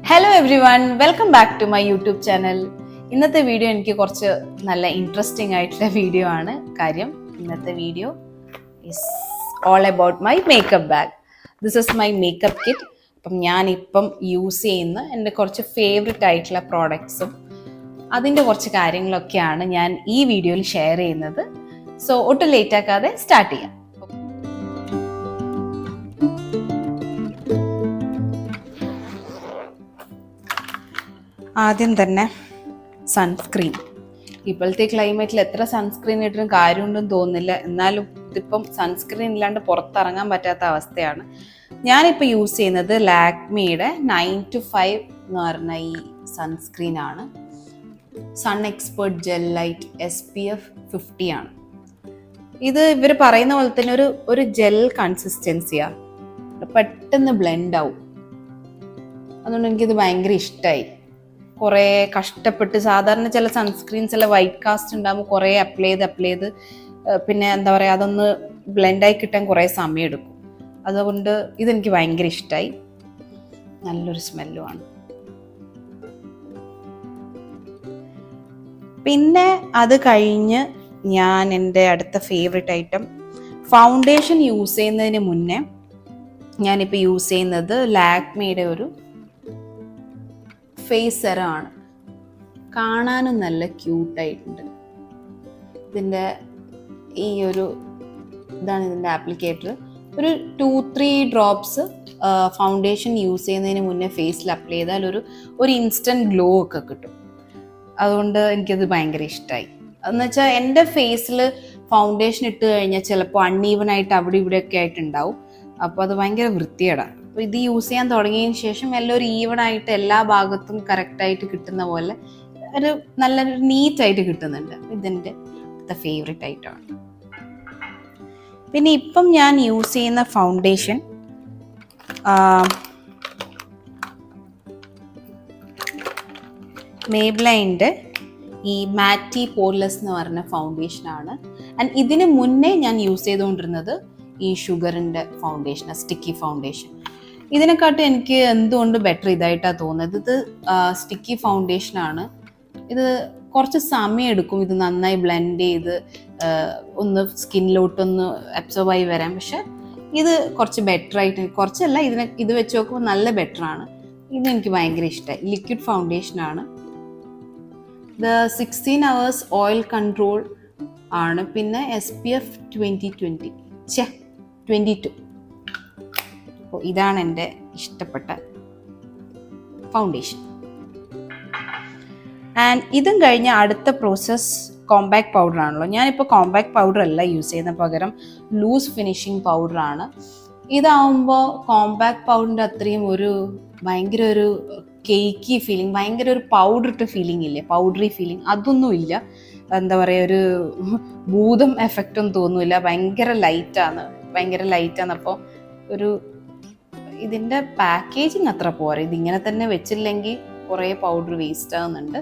Hello everyone, welcome back to my YouTube channel. ഇന്നത്തെ video എനിക്ക് കുറച്ച് നല്ല ഇൻട്രസ്റ്റിംഗ് ആയിട്ടുള്ള വീഡിയോ ആണ്. കാര്യം ഇന്നത്തെ video is all about my makeup bag. This is my makeup kit. അപ്പം ഞാനിപ്പം യൂസ് ചെയ്യുന്ന എൻ്റെ കുറച്ച് ഫേവററ്റ് ആയിട്ടുള്ള പ്രോഡക്ട്സും അതിൻ്റെ കുറച്ച് കാര്യങ്ങളൊക്കെയാണ് ഞാൻ ഈ വീഡിയോയിൽ ഷെയർ ചെയ്യുന്നത്. സോ ഒട്ടും ലേറ്റ് ആക്കാതെ സ്റ്റാർട്ട് ചെയ്യാം. ആദ്യം തന്നെ സൺസ്ക്രീൻ. ഇപ്പോഴത്തെ ക്ലൈമറ്റിൽ എത്ര സൺസ്ക്രീൻ ഇട്ടിട്ടും കാര്യമുണ്ടെന്ന് തോന്നുന്നില്ല. എന്നാലും ഇതിപ്പം സൺസ്ക്രീൻ ഇല്ലാണ്ട് പുറത്തിറങ്ങാൻ പറ്റാത്ത അവസ്ഥയാണ്. ഞാനിപ്പോൾ യൂസ് ചെയ്യുന്നത് ലാക്മിയുടെ 9 to 5 എന്ന് പറഞ്ഞ ഈ സൺസ്ക്രീൻ ആണ്. Sun expert gel light SPF 50 ആണ്. ഇത് ഇവർ പറയുന്ന പോലെ തന്നെ ഒരു ജെൽ കൺസിസ്റ്റൻസിയാണ്, പെട്ടെന്ന് ബ്ലെൻഡ് ആവും. അതുകൊണ്ട് എനിക്കിത് ഭയങ്കര ഇഷ്ടമായി. കുറേ കഷ്ടപ്പെട്ട്, സാധാരണ ചില സൺസ്ക്രീൻസ് എല്ലാം വൈറ്റ് കാസ്റ്റ് ഉണ്ടാകുമ്പോൾ കുറേ അപ്ലൈ ചെയ്ത് പിന്നെ എന്താ പറയുക, അതൊന്ന് ബ്ലെൻഡായി കിട്ടാൻ കുറേ സമയം എടുക്കും. അതുകൊണ്ട് ഇതെനിക്ക് ഭയങ്കര ഇഷ്ടമായി. നല്ലൊരു സ്മെല്ലുമാണ്. പിന്നെ അത് കഴിഞ്ഞ് ഞാൻ എൻ്റെ അടുത്ത ഫേവറേറ്റ് ഐറ്റം ഫൗണ്ടേഷൻ യൂസ് ചെയ്യുന്നതിന് മുന്നേ ഞാനിപ്പോൾ യൂസ് ചെയ്യുന്നത് ലാക്മിയുടെ ഒരു ഫേസ് സെറം ആണ്. കാണാനും നല്ല ക്യൂട്ടായിട്ടുണ്ട്. ഇതിൻ്റെ ഈ ഒരു ഇതാണ് ഇതിൻ്റെ ആപ്ലിക്കേറ്റർ. ഒരു 2-3 ഡ്രോപ്സ് ഫൗണ്ടേഷൻ യൂസ് ചെയ്യുന്നതിന് മുന്നേ ഫേസിൽ അപ്ലൈ ചെയ്താൽ ഒരു ഇൻസ്റ്റൻറ്റ് ഗ്ലോ ഒക്കെ കിട്ടും. അതുകൊണ്ട് എനിക്കത് ഭയങ്കര ഇഷ്ടമായി. എന്നുവെച്ചാൽ എൻ്റെ ഫേസിൽ ഫൗണ്ടേഷൻ ഇട്ട് കഴിഞ്ഞാൽ ചിലപ്പോൾ അൺഈവൻ ആയിട്ട് അവിടെ ഇവിടെയൊക്കെ ആയിട്ടുണ്ടാവും. അപ്പോൾ അത് ഭയങ്കര വൃത്തികേടാണ്. അപ്പോൾ ഇത് യൂസ് ചെയ്യാൻ തുടങ്ങിയതിന് ശേഷം എല്ലാം ഒരു ഈവൺ ആയിട്ട് എല്ലാ ഭാഗത്തും കറക്റ്റായിട്ട് കിട്ടുന്ന പോലെ നല്ലൊരു നീറ്റായിട്ട് കിട്ടുന്നുണ്ട്. ഇതെൻ്റെ ഫേവറേറ്റ് ഐറ്റമാണ്. പിന്നെ ഇപ്പം ഞാൻ യൂസ് ചെയ്യുന്ന ഫൗണ്ടേഷൻ മേബ്ലൈൻ്റെ ഈ മാറ്റി പോർലെസ് എന്ന് പറഞ്ഞ ഫൗണ്ടേഷനാണ്. ആൻഡ് ഇതിന് മുന്നേ ഞാൻ യൂസ് ചെയ്തുകൊണ്ടിരുന്നത് ഈ ഷുഗറിൻ്റെ ഫൗണ്ടേഷൻ, സ്റ്റിക്കി ഫൗണ്ടേഷൻ. ഇതിനെക്കാട്ടും എനിക്ക് എന്തുകൊണ്ട് ബെറ്റർ ഇതായിട്ടാണ് തോന്നുന്നത്. ഇത് സ്റ്റിക്കി ഫൗണ്ടേഷനാണ്. ഇത് കുറച്ച് സമയം എടുക്കും ഇത് നന്നായി ബ്ലെൻഡ് ചെയ്ത് ഒന്ന് സ്കിന്നിലോട്ടൊന്ന് അബ്സോർബ് ആയി വരാൻ. പക്ഷെ ഇത് കുറച്ച് ബെറ്റർ ആയിട്ട്, കുറച്ചല്ല, ഇത് വെച്ച് നോക്കുമ്പോൾ നല്ല ബെറ്ററാണ്. ഇത് എനിക്ക് ഭയങ്കര ഇഷ്ടമായി. ലിക്വിഡ് ഫൗണ്ടേഷനാണ്. ഇത് 16 hours ഓയിൽ കൺട്രോൾ ആണ്. പിന്നെ SPF 22. അപ്പോൾ ഇതാണ് എൻ്റെ ഇഷ്ടപ്പെട്ട ഫൗണ്ടേഷൻ. ആൻഡ് ഇതും കഴിഞ്ഞ് അടുത്ത പ്രോസസ്സ് കോമ്പാക്ട് പൗഡർ ആണല്ലോ. ഞാനിപ്പോൾ കോമ്പാക്ട് പൗഡർ അല്ല യൂസ് ചെയ്യുന്ന, പകരം ലൂസ് ഫിനിഷിങ് പൗഡറാണ്. ഇതാവുമ്പോൾ കോമ്പാക്ട് പൗഡറിൻ്റെ അത്രയും ഭയങ്കര ഒരു കേക്കി ഫീലിംഗ്, ഭയങ്കര ഒരു പൗഡർ ഇട്ട ഫീലിംഗ് ഇല്ലേ, പൗഡറി ഫീലിംഗ്, അതൊന്നും ഇല്ല. എന്താ പറയുക, ഒരു ഭൂതം എഫക്റ്റ് ഒന്നും തോന്നില്ല. ഭയങ്കര ലൈറ്റാണ്. അപ്പോൾ ഇതിൻ്റെ പാക്കേജിങ് അത്ര പോരാ. ഇതിങ്ങനെ തന്നെ വെച്ചില്ലെങ്കിൽ കുറേ പൗഡർ വേസ്റ്റ് ആകുന്നുണ്ട്.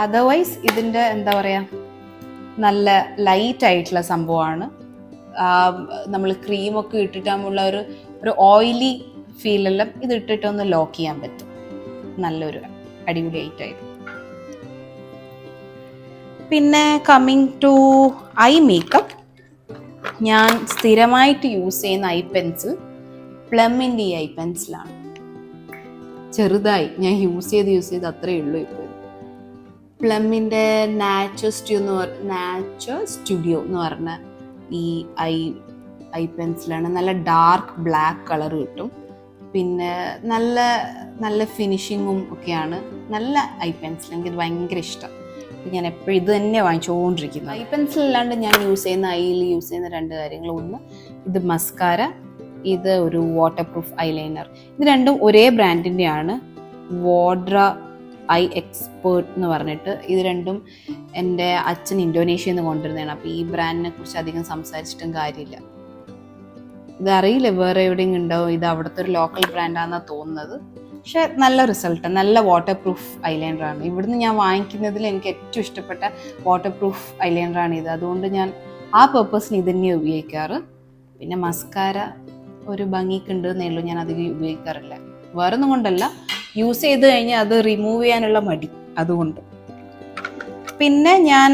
അതർവൈസ് ഇതിൻ്റെ എന്താ പറയുക, നല്ല ലൈറ്റ് ആയിട്ടുള്ള സംഭവമാണ്. നമ്മൾ ക്രീമൊക്കെ ഇട്ടിട്ടാകുമ്പോൾ ഒരു ഓയിലി ഫീലെല്ലാം ഇത് ഇട്ടിട്ടൊന്ന് ലോക്ക് ചെയ്യാൻ പറ്റും. നല്ലൊരു അടിപൊളി ഐറ്റമായിരുന്നു. പിന്നെ കമ്മിങ് ടു ഐ മേക്കപ്പ്, ഞാൻ സ്ഥിരമായിട്ട് യൂസ് ചെയ്യുന്ന ഐ പെൻസിൽ പ്ലമ്മിൻ്റെ ഈ ഐ പെൻസിലാണ്. ചെറുതായി ഞാൻ യൂസ് ചെയ്ത് അത്രയേ ഉള്ളൂ. ഇപ്പോൾ പ്ലമ്മിൻ്റെ നാച്ചർ സ്റ്റുഡിയോ എന്ന് പറഞ്ഞ ഈ ഐ പെൻസിലാണ്. നല്ല ഡാർക്ക് ബ്ലാക്ക് കളർ കിട്ടും. പിന്നെ നല്ല നല്ല ഫിനിഷിങ്ങും ഒക്കെയാണ്. നല്ല ഐ പെൻസിൽ, എനിക്കത് ഭയങ്കര ഇഷ്ടം. ഞാൻ എപ്പോഴും ഇത് തന്നെ വാങ്ങിച്ചുകൊണ്ടിരിക്കുന്നു. ഐ പെൻസിൽ അല്ലാണ്ട് ഞാൻ യൂസ് ചെയ്യുന്ന, ഐയിൽ യൂസ് ചെയ്യുന്ന 2 കാര്യങ്ങൾ. ഒന്ന്, ഇത് മസ്കാര, ഇത് ഒരു വാട്ടർ പ്രൂഫ് ഐലൈനർ. ഇത് രണ്ടും ഒരേ ബ്രാൻഡിൻ്റെയാണ്, വോഡ്ര ഐ എക്സ്പേർട്ട് എന്ന് പറഞ്ഞിട്ട്. ഇത് രണ്ടും എൻ്റെ അച്ഛൻ ഇന്തോനേഷ്യയിൽ നിന്ന് കൊണ്ടുവരുന്നതാണ്. അപ്പോൾ ഈ ബ്രാൻഡിനെ കുറിച്ച് അധികം സംസാരിച്ചിട്ടും കാര്യമില്ല. ഇതറിയില്ല വേറെ എവിടെയെങ്കിലും ഉണ്ടാവും. ഇത് അവിടുത്തെ ഒരു ലോക്കൽ ബ്രാൻഡാണെന്നാണ് തോന്നുന്നത്. പക്ഷെ നല്ല റിസൾട്ട്, നല്ല വാട്ടർ പ്രൂഫ് ഐലൈനറാണ്. ഇവിടുന്ന് ഞാൻ വാങ്ങിക്കുന്നതിൽ എനിക്ക് ഏറ്റവും ഇഷ്ടപ്പെട്ട വാട്ടർ പ്രൂഫ് ഐലൈനറാണ് ഇത്. അതുകൊണ്ട് ഞാൻ ആ പർപ്പസിന് ഇത് തന്നെയാണ് ഉപയോഗിക്കാറ്. പിന്നെ മസ്കാര ഒരു ഭംഗിക്കുണ്ട് എന്നേ ഉള്ളൂ, ഞാൻ അധികം ഉപയോഗിക്കാറില്ല. വേറൊന്നും കൊണ്ടല്ല, യൂസ് ചെയ്ത് കഴിഞ്ഞാൽ അത് റിമൂവ് ചെയ്യാനുള്ള മടി, അതുകൊണ്ട്. പിന്നെ ഞാൻ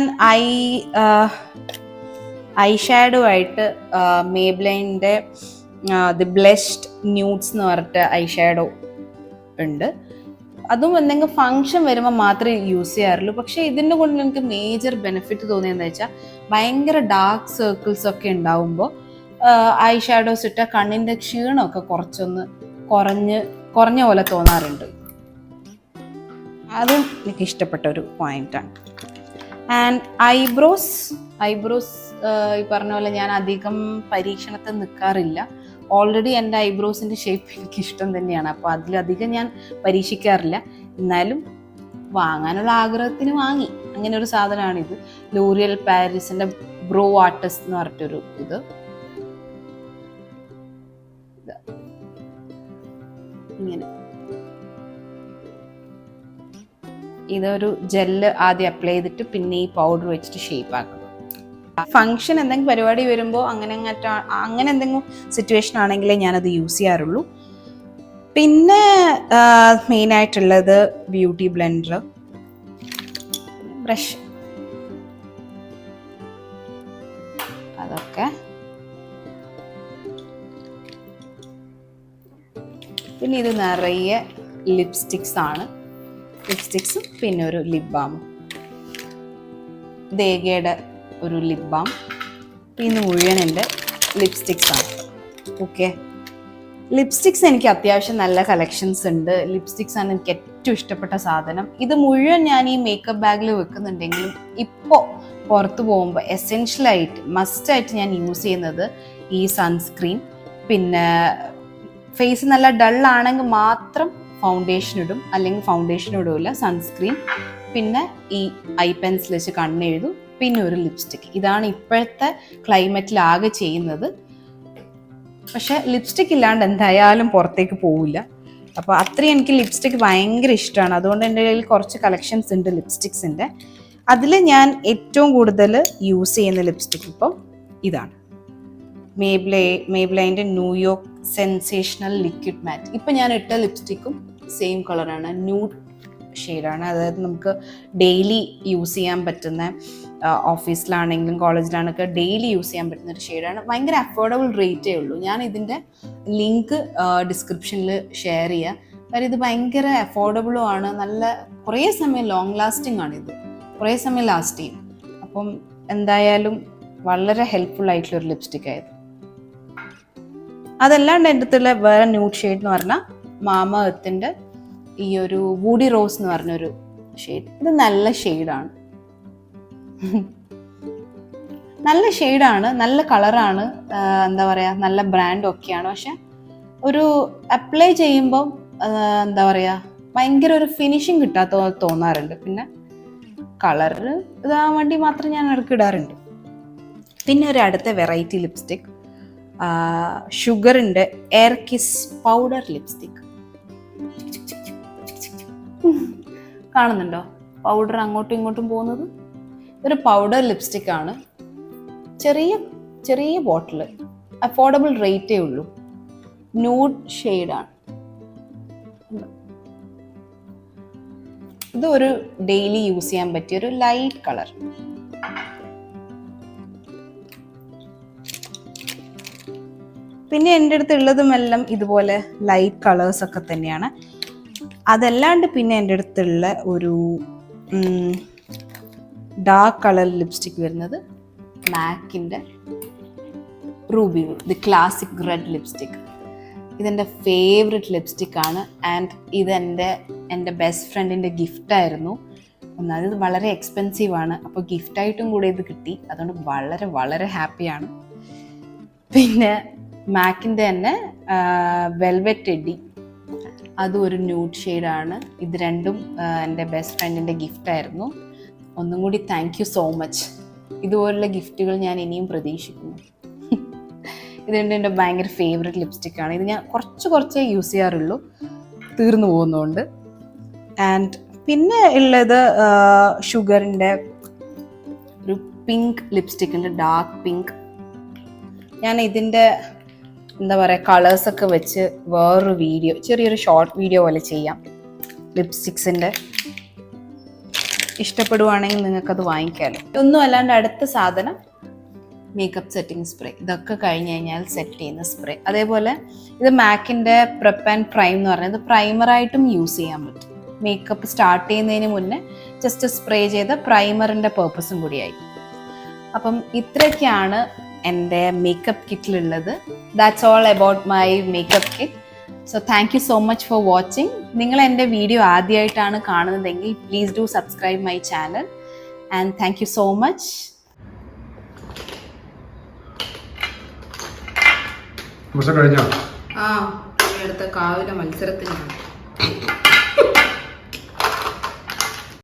ഐ ഷാഡോ ആയിട്ട് മേബ്ലൈൻ്റെ ദി ബ്ലെസ്ഡ് ന്യൂഡ്സ് എന്ന് പറഞ്ഞിട്ട് ഐ ഷാഡോ ഉണ്ട്. അതും എന്തെങ്കിലും ഫങ്ഷൻ വരുമ്പോൾ മാത്രമേ യൂസ് ചെയ്യാറുള്ളൂ. പക്ഷേ ഇതിൻ്റെ കൊണ്ട് എനിക്ക് മേജർ ബെനിഫിറ്റ് തോന്നിയെന്ന് വെച്ചാൽ ഭയങ്കര ഡാർക്ക് സർക്കിൾസ് ഒക്കെ ഉണ്ടാവുമ്പോൾ ഐ ഷാഡോസ് ഇട്ട കണ്ണിൻ്റെ ക്ഷീണമൊക്കെ കുറച്ചൊന്ന് കുറഞ്ഞ പോലെ തോന്നാറുണ്ട്. അതും എനിക്ക് ഇഷ്ടപ്പെട്ട ഒരു പോയിന്റാണ്. ആൻഡ് ഐബ്രോസ് ഈ പറഞ്ഞ പോലെ ഞാൻ അധികം പരീക്ഷണത്തിൽ നിൽക്കാറില്ല. ഓൾറെഡി എൻ്റെ ഐബ്രോസിൻ്റെ ഷേപ്പ് എനിക്ക് ഇഷ്ടം തന്നെയാണ്. അപ്പോൾ അതിലധികം ഞാൻ പരീക്ഷിക്കാറില്ല. എന്നാലും വാങ്ങാനുള്ള ആഗ്രഹത്തിന് വാങ്ങി. അങ്ങനെ ഒരു സാധനമാണിത്. ലോറിയൽ പാരീസിൻ്റെ ബ്രോ ആർട്ടിസ്റ്റ് എന്ന് പറഞ്ഞിട്ടൊരു ഇത്. ഇങ്ങനെ ഇതൊരു ജെല്ല് ആദ്യം അപ്ലൈ ചെയ്തിട്ട് പിന്നെ ഈ പൗഡർ വെച്ചിട്ട് ഷേപ്പ് ആക്കണം. ഫങ്ഷൻ എന്തെങ്കിലും പരിപാടി വരുമ്പോൾ അങ്ങനെ എന്തെങ്കിലും സിറ്റുവേഷൻ ആണെങ്കിലേ ഞാനത് യൂസ് ചെയ്യാറുള്ളൂ. പിന്നെ മെയിനായിട്ടുള്ളത് ബ്യൂട്ടി ബ്ലെൻഡർ, ബ്രഷ്, അതൊക്കെ. പിന്നെ ഇത് നിറയെ ലിപ്സ്റ്റിക്സ് ആണ്. ലിപ്സ്റ്റിക്സും പിന്നെ ഒരു ലിപ് ബാമും. ദേഗയുടെ ഒരു ലിപ് ബാം. പിന്നെ മുഴുവൻ എൻ്റെ ലിപ്സ്റ്റിക്സ് ആണ്. ഓക്കെ, ലിപ്സ്റ്റിക്സ് എനിക്ക് അത്യാവശ്യം നല്ല കളക്ഷൻസ് ഉണ്ട്. ലിപ്സ്റ്റിക്സ് ആണ് എനിക്ക് ഏറ്റവും ഇഷ്ടപ്പെട്ട സാധനം. ഇത് മുഴുവൻ ഞാൻ ഈ മേക്കപ്പ് ബാഗിൽ വെക്കുന്നുണ്ടെങ്കിലും ഇപ്പോൾ പുറത്ത് പോകുമ്പോൾ എസെൻഷ്യലായിട്ട് മസ്റ്റായിട്ട് ഞാൻ യൂസ് ചെയ്യുന്നത് ഈ സൺസ്ക്രീൻ. പിന്നെ ഫേസ് നല്ല ഡള്ളാണെങ്കിൽ മാത്രം ഫൗണ്ടേഷൻ ഇടും, അല്ലെങ്കിൽ ഫൗണ്ടേഷൻ ഇടില്ല, സൺസ്ക്രീൻ, പിന്നെ ഈ ഐ പെൻസിൽ വെച്ച് കണ്ണെഴുതും, പിന്നെ ഒരു ലിപ്സ്റ്റിക്. ഇതാണ് ഇപ്പോഴത്തെ ക്ലൈമറ്റിൽ ആകെ ചെയ്യുന്നത്. പക്ഷെ ലിപ്സ്റ്റിക് ഇല്ലാണ്ട് എന്തായാലും പുറത്തേക്ക് പോവില്ല. അപ്പോൾ അത്രയും എനിക്ക് ലിപ്സ്റ്റിക് ഭയങ്കര ഇഷ്ടമാണ്. അതുകൊണ്ട് എൻ്റെ കയ്യിൽ കുറച്ച് കളക്ഷൻസ് ഉണ്ട് ലിപ്സ്റ്റിക്സിൻ്റെ. അതിൽ ഞാൻ ഏറ്റവും കൂടുതൽ യൂസ് ചെയ്യുന്ന ലിപ്സ്റ്റിക് ഇപ്പം ഇതാണ്, മേബ്ലൈൻ്റെ ന്യൂയോർക്ക് സെൻസേഷണൽ ലിക്വിഡ് മാറ്റ്. ഇപ്പം ഞാൻ ഇട്ട ലിപ്സ്റ്റിക്കും സെയിം കളറാണ്, ന്യൂഡ് ഷെയ്ഡാണ്. അതായത് നമുക്ക് ഡെയിലി യൂസ് ചെയ്യാൻ പറ്റുന്ന, ഓഫീസിലാണെങ്കിലും കോളേജിലാണെങ്കിലും ഡെയിലി യൂസ് ചെയ്യാൻ പറ്റുന്ന ഒരു ഷെയ്ഡാണ്. ഭയങ്കര അഫോർഡബിൾ റേറ്റേ ഉള്ളൂ. ഞാൻ ഇതിൻ്റെ ലിങ്ക് ഡിസ്ക്രിപ്ഷനിൽ ഷെയർ ചെയ്യാം. കാര്യം ഇത് ഭയങ്കര അഫോർഡബിളും ആണ്, നല്ല കുറേ സമയം ലോങ് ലാസ്റ്റിംഗ് ആണ്. ഇത് കുറേ സമയം ലാസ്റ്റ് ചെയ്യും. അപ്പം എന്തായാലും വളരെ ഹെൽപ്ഫുൾ ആയിട്ടുള്ളൊരു ലിപ്സ്റ്റിക് ആയത്. അതല്ലാണ്ട് എൻ്റെ അടുത്തുള്ള വേറെ ന്യൂഡ് ഷെയ്ഡ് എന്ന് പറഞ്ഞാൽ മാമ എർത്തിൻ്റെ ഈ ഒരു വൂഡി റോസ് എന്ന് പറഞ്ഞൊരു ഷെയ്ഡ്. ഇത് നല്ല ഷെയ്ഡാണ്, നല്ല ഷെയ്ഡാണ്, നല്ല കളറാണ്, എന്താ പറയുക, നല്ല ബ്രാൻഡ് ഒക്കെയാണ്. പക്ഷെ ഒരു അപ്ലൈ ചെയ്യുമ്പം എന്താ പറയുക, ഭയങ്കര ഒരു ഫിനിഷിങ് കിട്ടാത്ത തോന്നാറുണ്ട്. പിന്നെ കളറ് ഇതാൻ വേണ്ടി മാത്രം ഞാൻ ഇടയ്ക്ക് ഇടാറുണ്ട്. പിന്നെ ഒരു അടുത്ത വെറൈറ്റി ലിപ്സ്റ്റിക്, ഷുഗറിൻ്റെ എയർ കിസ് പൗഡർ ലിപ്സ്റ്റിക്. കാണുന്നുണ്ടോ പൗഡർ അങ്ങോട്ടും ഇങ്ങോട്ടും പോകുന്നത്? ഒരു പൗഡർ ലിപ്സ്റ്റിക് ആണ്, ചെറിയ ബോട്ടിൽ, അഫോർഡബിൾ റേറ്റേ ഉള്ളൂ, ന്യൂഡ് ഷെയ്ഡാണ്. ഇത് ഒരു ഡെയിലി യൂസ് ചെയ്യാൻ പറ്റിയ ഒരു ലൈറ്റ് കളർ. പിന്നെ എൻ്റെ അടുത്ത് ഉള്ളതുമെല്ലാം ഇതുപോലെ ലൈറ്റ് കളേഴ്സ് ഒക്കെ തന്നെയാണ്. അതല്ലാണ്ട് പിന്നെ എൻ്റെ അടുത്തുള്ള ഒരു ഡാർക്ക് കളർ ലിപ്സ്റ്റിക് വരുന്നത് മാക്കിൻ്റെ Ruby the classic red lipstick. ഇതെൻ്റെ ഫേവററ്റ് ലിപ്സ്റ്റിക് ആണ്. ആൻഡ് എൻ്റെ ബെസ്റ്റ് ഫ്രണ്ടിൻ്റെ ഗിഫ്റ്റായിരുന്നു. ഒന്നാമത് ഇത് വളരെ എക്സ്പെൻസീവാണ്, അപ്പോൾ ഗിഫ്റ്റായിട്ടും കൂടെ ഇത് കിട്ടി. അതുകൊണ്ട് വളരെ വളരെ ഹാപ്പിയാണ്. പിന്നെ മാക്കിൻ്റെ തന്നെ വെൽവെറ്റ് എഡി, അതും ഒരു ന്യൂഡ് ഷെയ്ഡാണ്. ഇത് രണ്ടും എൻ്റെ ബെസ്റ്റ് ഫ്രണ്ടിൻ്റെ ഗിഫ്റ്റായിരുന്നു. ഒന്നും കൂടി താങ്ക് യു സോ മച്ച്. ഇതുപോലുള്ള ഗിഫ്റ്റുകൾ ഞാൻ ഇനിയും പ്രതീക്ഷിക്കുന്നു. ഇതുകൊണ്ട് എൻ്റെ ഭയങ്കര ഫേവററ്റ് ലിപ്സ്റ്റിക്കാണ്. ഇത് ഞാൻ കുറച്ചേ യൂസ് ചെയ്യാറുള്ളൂ, തീർന്നു പോകുന്നതുകൊണ്ട്. ആൻഡ് പിന്നെ ഉള്ളത് ഷുഗറിൻ്റെ ഒരു പിങ്ക് ലിപ്സ്റ്റിക്കിൻ്റെ ഡാർക്ക് പിങ്ക്. ഞാൻ ഇതിൻ്റെ എന്താ പറയുക കളേഴ്സൊക്കെ വെച്ച് വേറൊരു വീഡിയോ, ചെറിയൊരു ഷോർട്ട് വീഡിയോ പോലെ ചെയ്യാം. ലിപ്സ്റ്റിക്സിൻ്റെ. ഇഷ്ടപ്പെടുവാണെങ്കിൽ നിങ്ങൾക്കത് വാങ്ങിക്കാമല്ലോ. ഒന്നും അല്ലാണ്ട് അടുത്ത സാധനം മേക്കപ്പ് സെറ്റിംഗ് സ്പ്രേ. ഇതൊക്കെ കഴിഞ്ഞ് കഴിഞ്ഞാൽ സെറ്റ് ചെയ്യുന്ന സ്പ്രേ. അതേപോലെ ഇത് മാക്കിൻ്റെ പ്രെപ്പ് ആൻഡ് പ്രൈം എന്ന് പറഞ്ഞത് പ്രൈമറായിട്ടും യൂസ് ചെയ്യാൻ പറ്റും. മേക്കപ്പ് സ്റ്റാർട്ട് ചെയ്യുന്നതിന് മുന്നേ ജസ്റ്റ് സ്പ്രേ ചെയ്ത പ്രൈമറിൻ്റെ പേർപ്പസും കൂടിയായി. അപ്പം ഇത്രയൊക്കെയാണ് എൻ്റെ മേക്കപ്പ് കിറ്റിലുള്ളത്. That's all about my makeup kit. So thank you so much for watching. നിങ്ങൾ എൻ്റെ വീഡിയോ ആദ്യമായിട്ടാണ് കാണുന്നതെങ്കിൽ please do subscribe my channel and thank you so much. കഴിഞ്ഞോ? അടുത്ത കാവിലെ മത്സരത്തിനാണ്.